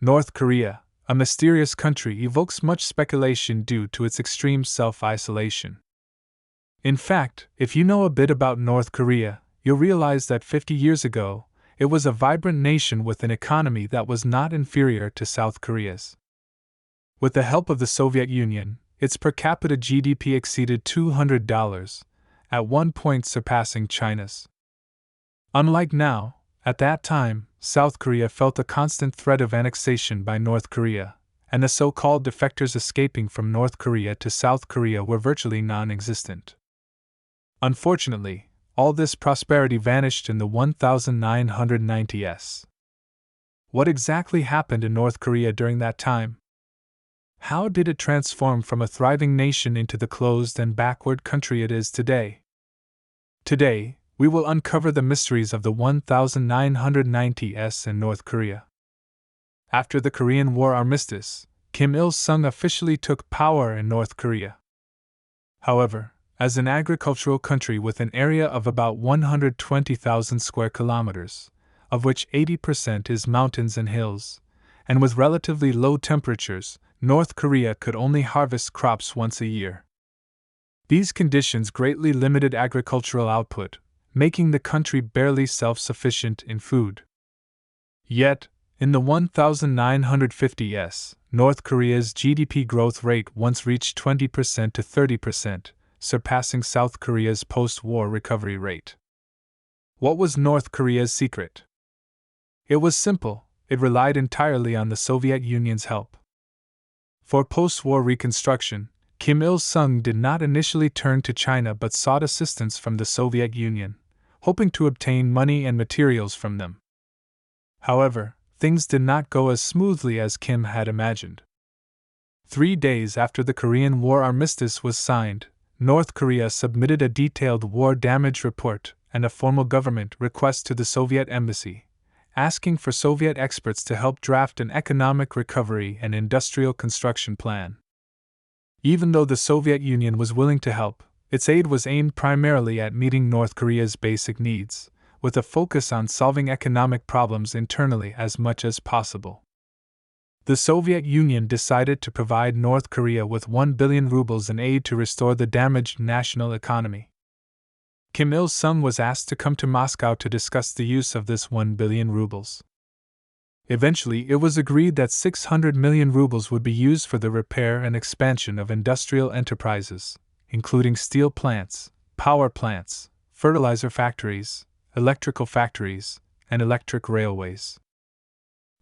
North Korea, a mysterious country, evokes much speculation due to its extreme self-isolation. In fact, if you know a bit about North Korea, you'll realize that 50 years ago, it was a vibrant nation with an economy that was not inferior to South Korea's. With the help of the Soviet Union, its per capita GDP exceeded $200, at one point surpassing China's. Unlike now, at that time, South Korea felt a constant threat of annexation by North Korea, and the so-called defectors escaping from North Korea to South Korea were virtually non-existent. Unfortunately, all this prosperity vanished in the 1990s. What exactly happened in North Korea during that time? How did it transform from a thriving nation into the closed and backward country it is today? Today, we will uncover the mysteries of the 1990s in North Korea. After the Korean War armistice, Kim Il-sung officially took power in North Korea. However, as an agricultural country with an area of about 120,000 square kilometers, of which 80% is mountains and hills, and with relatively low temperatures, North Korea could only harvest crops once a year. These conditions greatly limited agricultural output, making the country barely self-sufficient in food. Yet, in the 1950s, North Korea's GDP growth rate once reached 20% to 30%, surpassing South Korea's post-war recovery rate. What was North Korea's secret? It was simple: it relied entirely on the Soviet Union's help. For post-war reconstruction, Kim Il-sung did not initially turn to China but sought assistance from the Soviet Union, hoping to obtain money and materials from them. However, things did not go as smoothly as Kim had imagined. 3 days after the Korean War armistice was signed, North Korea submitted a detailed war damage report and a formal government request to the Soviet embassy, asking for Soviet experts to help draft an economic recovery and industrial construction plan. Even though the Soviet Union was willing to help, its aid was aimed primarily at meeting North Korea's basic needs, with a focus on solving economic problems internally as much as possible. The Soviet Union decided to provide North Korea with 1 billion rubles in aid to restore the damaged national economy. Kim Il-sung was asked to come to Moscow to discuss the use of this 1 billion rubles. Eventually, it was agreed that 600 million rubles would be used for the repair and expansion of industrial enterprises, including steel plants, power plants, fertilizer factories, electrical factories, and electric railways.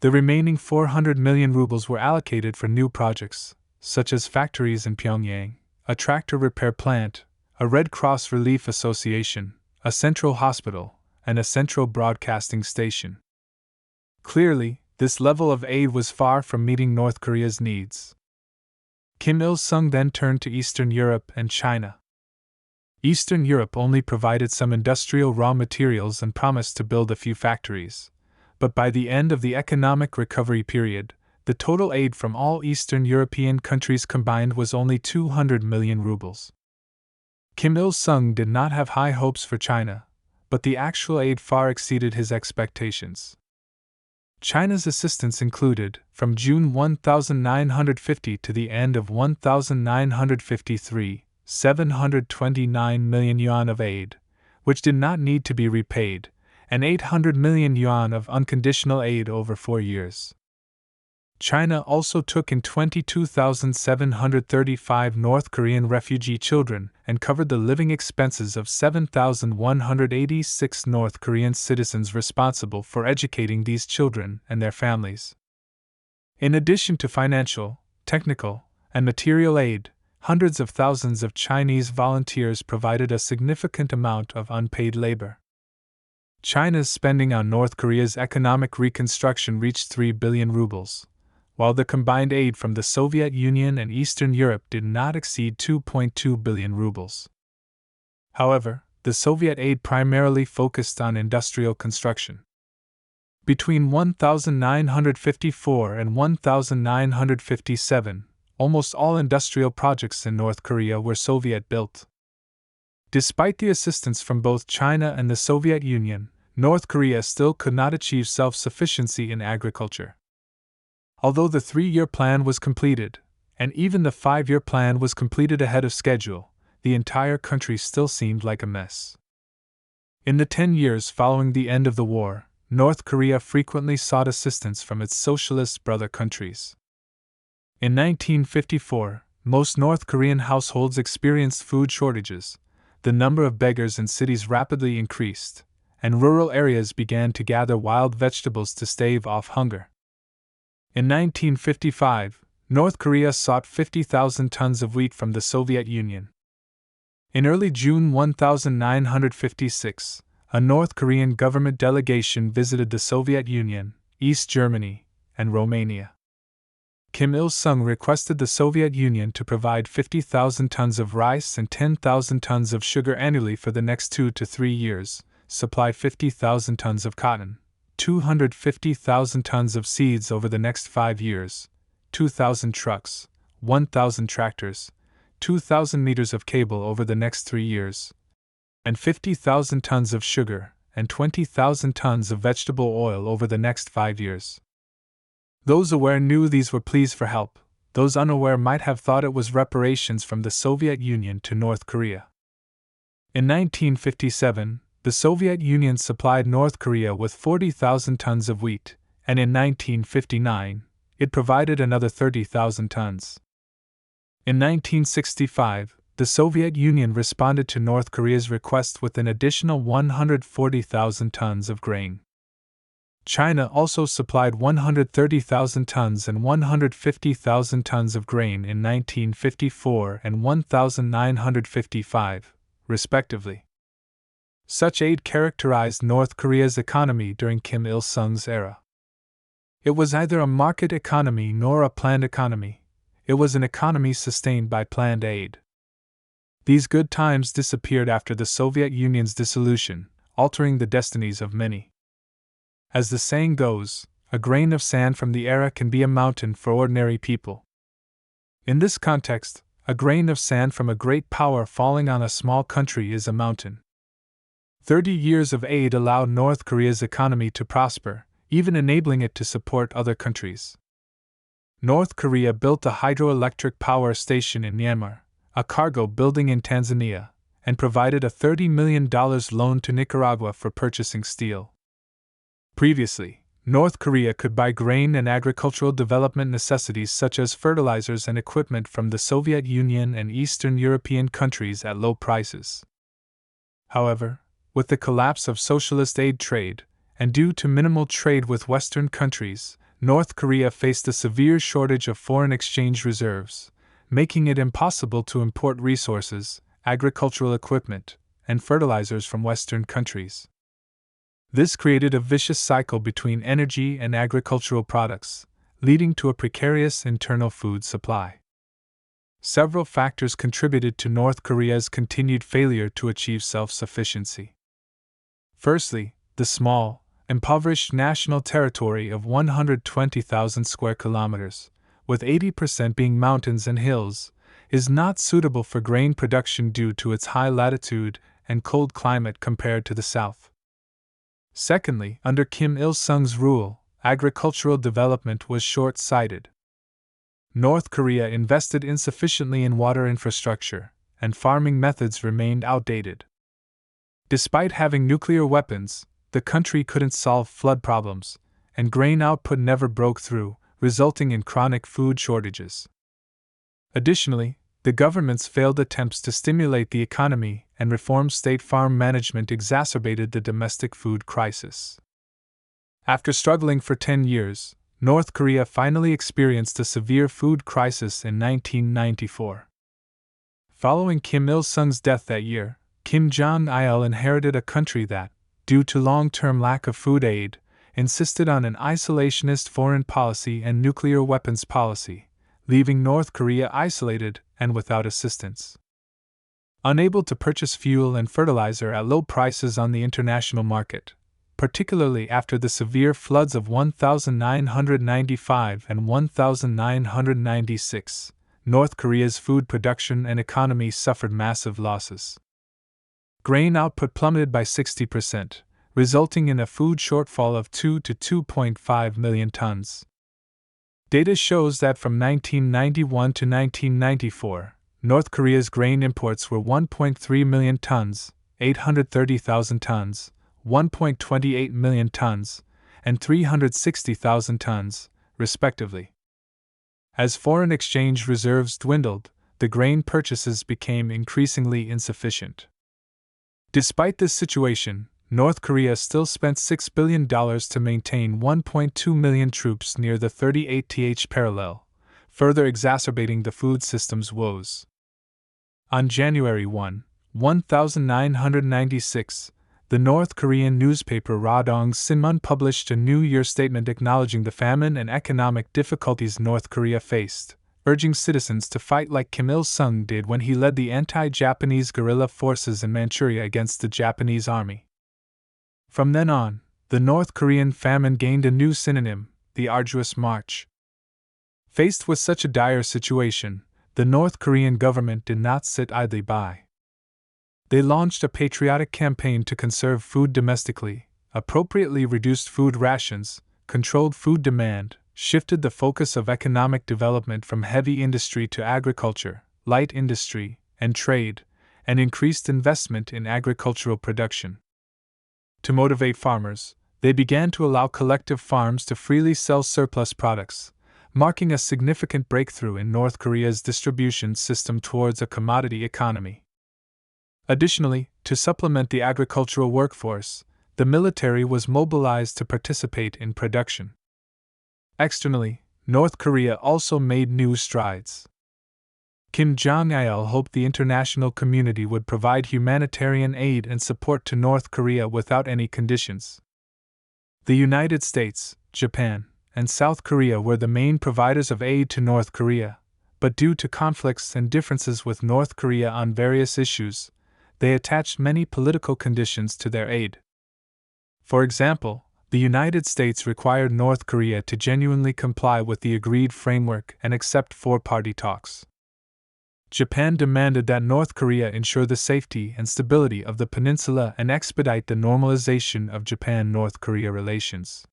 The remaining 400 million rubles were allocated for new projects, such as factories in Pyongyang, a tractor repair plant, a Red Cross Relief Association, a central hospital, and a central broadcasting station. Clearly, this level of aid was far from meeting North Korea's needs. Kim Il-sung then turned to Eastern Europe and China. Eastern Europe only provided some industrial raw materials and promised to build a few factories. But by the end of the economic recovery period, the total aid from all Eastern European countries combined was only 200 million rubles. Kim Il-sung did not have high hopes for China, but the actual aid far exceeded his expectations. China's assistance included, from June 1950 to the end of 1953, 729 million yuan of aid, which did not need to be repaid, and 800 million yuan of unconditional aid over 4 years. China also took in 22,735 North Korean refugee children and covered the living expenses of 7,186 North Korean citizens responsible for educating these children and their families. In addition to financial, technical, and material aid, hundreds of thousands of Chinese volunteers provided a significant amount of unpaid labor. China's spending on North Korea's economic reconstruction reached 3 billion rubles, while the combined aid from the Soviet Union and Eastern Europe did not exceed 2.2 billion rubles. However, the Soviet aid primarily focused on industrial construction. Between 1954 and 1957, almost all industrial projects in North Korea were Soviet-built. Despite the assistance from both China and the Soviet Union, North Korea still could not achieve self-sufficiency in agriculture. Although the 3-year plan was completed, and even the 5-year plan was completed ahead of schedule, the entire country still seemed like a mess. In the 10 years following the end of the war, North Korea frequently sought assistance from its socialist brother countries. In 1954, most North Korean households experienced food shortages, the number of beggars in cities rapidly increased, and rural areas began to gather wild vegetables to stave off hunger. In 1955, North Korea sought 50,000 tons of wheat from the Soviet Union. In early June 1956, a North Korean government delegation visited the Soviet Union, East Germany, and Romania. Kim Il-sung requested the Soviet Union to provide 50,000 tons of rice and 10,000 tons of sugar annually for the next 2 to 3 years, supply 50,000 tons of cotton, 250,000 tons of seeds over the next 5 years, 2,000 trucks, 1,000 tractors, 2,000 meters of cable over the next 3 years, and 50,000 tons of sugar and 20,000 tons of vegetable oil over the next 5 years. Those aware knew these were pleas for help. Those unaware might have thought it was reparations from the Soviet Union to North Korea. In 1957, the Soviet Union supplied North Korea with 40,000 tons of wheat, and in 1959, it provided another 30,000 tons. In 1965, the Soviet Union responded to North Korea's request with an additional 140,000 tons of grain. China also supplied 130,000 tons and 150,000 tons of grain in 1954 and 1955, respectively. Such aid characterized North Korea's economy during Kim Il-sung's era. It was neither a market economy nor a planned economy. It was an economy sustained by planned aid. These good times disappeared after the Soviet Union's dissolution, altering the destinies of many. As the saying goes, a grain of sand from the era can be a mountain for ordinary people. In this context, a grain of sand from a great power falling on a small country is a mountain. 30 years of aid allowed North Korea's economy to prosper, even enabling it to support other countries. North Korea built a hydroelectric power station in Myanmar, a cargo building in Tanzania, and provided a $30 million loan to Nicaragua for purchasing steel. Previously, North Korea could buy grain and agricultural development necessities such as fertilizers and equipment from the Soviet Union and Eastern European countries at low prices. However, with the collapse of socialist aid trade, and due to minimal trade with Western countries, North Korea faced a severe shortage of foreign exchange reserves, making it impossible to import resources, agricultural equipment, and fertilizers from Western countries. This created a vicious cycle between energy and agricultural products, leading to a precarious internal food supply. Several factors contributed to North Korea's continued failure to achieve self-sufficiency. Firstly, the small, impoverished national territory of 120,000 square kilometers, with 80% being mountains and hills, is not suitable for grain production due to its high latitude and cold climate compared to the south. Secondly, under Kim Il-sung's rule, agricultural development was short-sighted. North Korea invested insufficiently in water infrastructure, and farming methods remained outdated. Despite having nuclear weapons, the country couldn't solve flood problems, and grain output never broke through, resulting in chronic food shortages. Additionally, the government's failed attempts to stimulate the economy and reform state farm management exacerbated the domestic food crisis. After struggling for 10 years, North Korea finally experienced a severe food crisis in 1994. Following Kim Il-sung's death that year, Kim Jong-il inherited a country that, due to long-term lack of food aid, insisted on an isolationist foreign policy and nuclear weapons policy, leaving North Korea isolated and without assistance. Unable to purchase fuel and fertilizer at low prices on the international market, particularly after the severe floods of 1995 and 1996, North Korea's food production and economy suffered massive losses. Grain output plummeted by 60%, resulting in a food shortfall of 2 to 2.5 million tons. Data shows that from 1991 to 1994, North Korea's grain imports were 1.3 million tons, 830,000 tons, 1.28 million tons, and 360,000 tons, respectively. As foreign exchange reserves dwindled, the grain purchases became increasingly insufficient. Despite this situation, North Korea still spent $6 billion to maintain 1.2 million troops near the 38th parallel, further exacerbating the food system's woes. On January 1, 1996, the North Korean newspaper Radong Sinmun published a New Year statement acknowledging the famine and economic difficulties North Korea faced, urging citizens to fight like Kim Il-sung did when he led the anti-Japanese guerrilla forces in Manchuria against the Japanese army. From then on, the North Korean famine gained a new synonym, the arduous march. Faced with such a dire situation, the North Korean government did not sit idly by. They launched a patriotic campaign to conserve food domestically, appropriately reduced food rations, controlled food demand, shifted the focus of economic development from heavy industry to agriculture, light industry, and trade, and increased investment in agricultural production. To motivate farmers, they began to allow collective farms to freely sell surplus products, marking a significant breakthrough in North Korea's distribution system towards a commodity economy. Additionally, to supplement the agricultural workforce, the military was mobilized to participate in production. Externally, North Korea also made new strides. Kim Jong-il hoped the international community would provide humanitarian aid and support to North Korea without any conditions. The United States, Japan, and South Korea were the main providers of aid to North Korea, but due to conflicts and differences with North Korea on various issues, they attached many political conditions to their aid. For example, the United States required North Korea to genuinely comply with the agreed framework and accept four-party talks. Japan demanded that North Korea ensure the safety and stability of the peninsula and expedite the normalization of Japan-North Korea relations.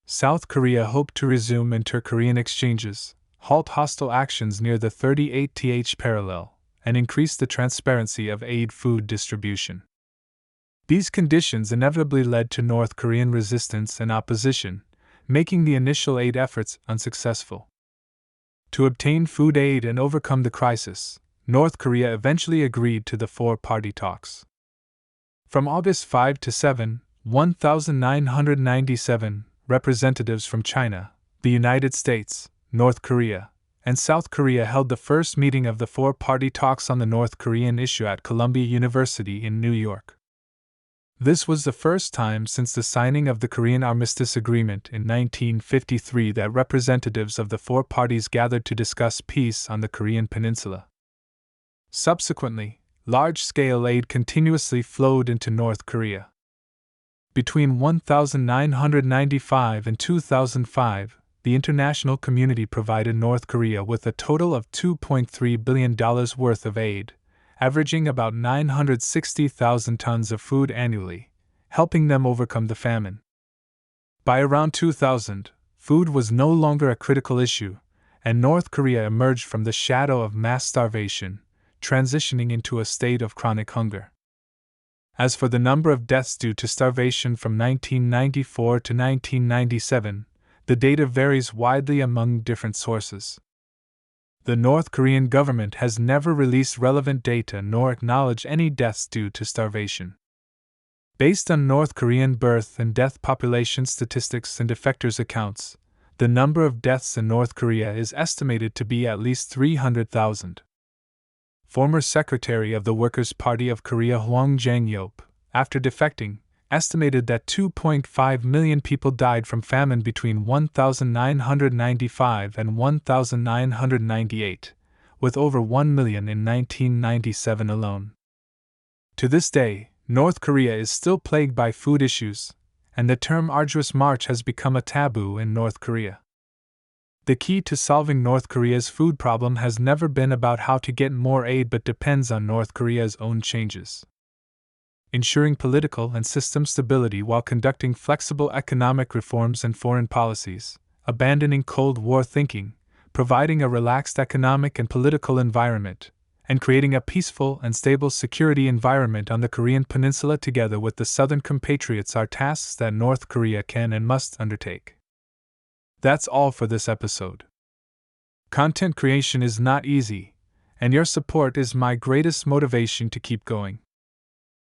South Korea hoped to resume inter-Korean exchanges, halt hostile actions near the 38th parallel, and increase the transparency of aid food distribution. These conditions inevitably led to North Korean resistance and opposition, making the initial aid efforts unsuccessful. To obtain food aid and overcome the crisis, North Korea eventually agreed to the four-party talks. From August 5 to 7, 1997, representatives from China, the United States, North Korea, and South Korea held the first meeting of the four-party talks on the North Korean issue at Columbia University in New York. This was the first time since the signing of the Korean Armistice Agreement in 1953 that representatives of the four parties gathered to discuss peace on the Korean peninsula. Subsequently, large-scale aid continuously flowed into North Korea. Between 1995 and 2005, the international community provided North Korea with a total of $2.3 billion worth of aid, averaging about 960,000 tons of food annually, helping them overcome the famine. By around 2000, food was no longer a critical issue, and North Korea emerged from the shadow of mass starvation, transitioning into a state of chronic hunger. As for the number of deaths due to starvation from 1994 to 1997, the data varies widely among different sources. The North Korean government has never released relevant data nor acknowledged any deaths due to starvation. Based on North Korean birth and death population statistics and defectors accounts, the number of deaths in North Korea is estimated to be at least 300,000. Former Secretary of the Workers' Party of Korea Hwang Jang-yeop, after defecting, estimated that 2.5 million people died from famine between 1995 and 1998, with over 1 million in 1997 alone. To this day, North Korea is still plagued by food issues, and the term arduous march has become a taboo in North Korea. The key to solving North Korea's food problem has never been about how to get more aid but depends on North Korea's own changes. Ensuring political and system stability while conducting flexible economic reforms and foreign policies, abandoning Cold War thinking, providing a relaxed economic and political environment, and creating a peaceful and stable security environment on the Korean peninsula together with the southern compatriots are tasks that North Korea can and must undertake. That's all for this episode. Content creation is not easy, and your support is my greatest motivation to keep going.